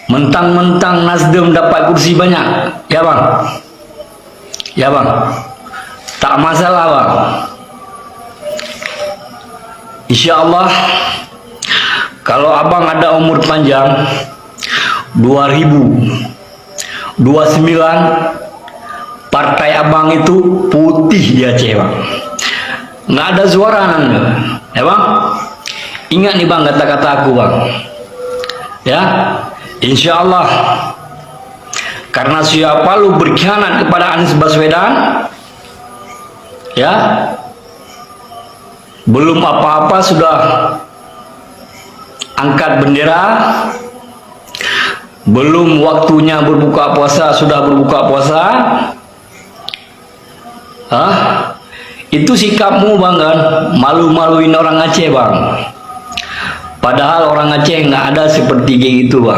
Mentang-mentang Nasdem dapat kursi banyak, ya bang? Ya bang, tak masalah bang. Insya Allah, kalau abang ada umur panjang 2029, partai abang itu putih di Aceh bang. Nggak ada suara nanda, ya bang. Ingat nih bang kata-kata aku bang. Ya, insya Allah. Karena siapa lu berkhianat kepada Anies Baswedan, ya, belum apa-apa sudah angkat bendera, belum waktunya berbuka puasa sudah berbuka puasa. Itu sikapmu bang kan, malu-maluin orang Aceh bang. Padahal orang Aceh nggak ada seperti kayak gitu bang.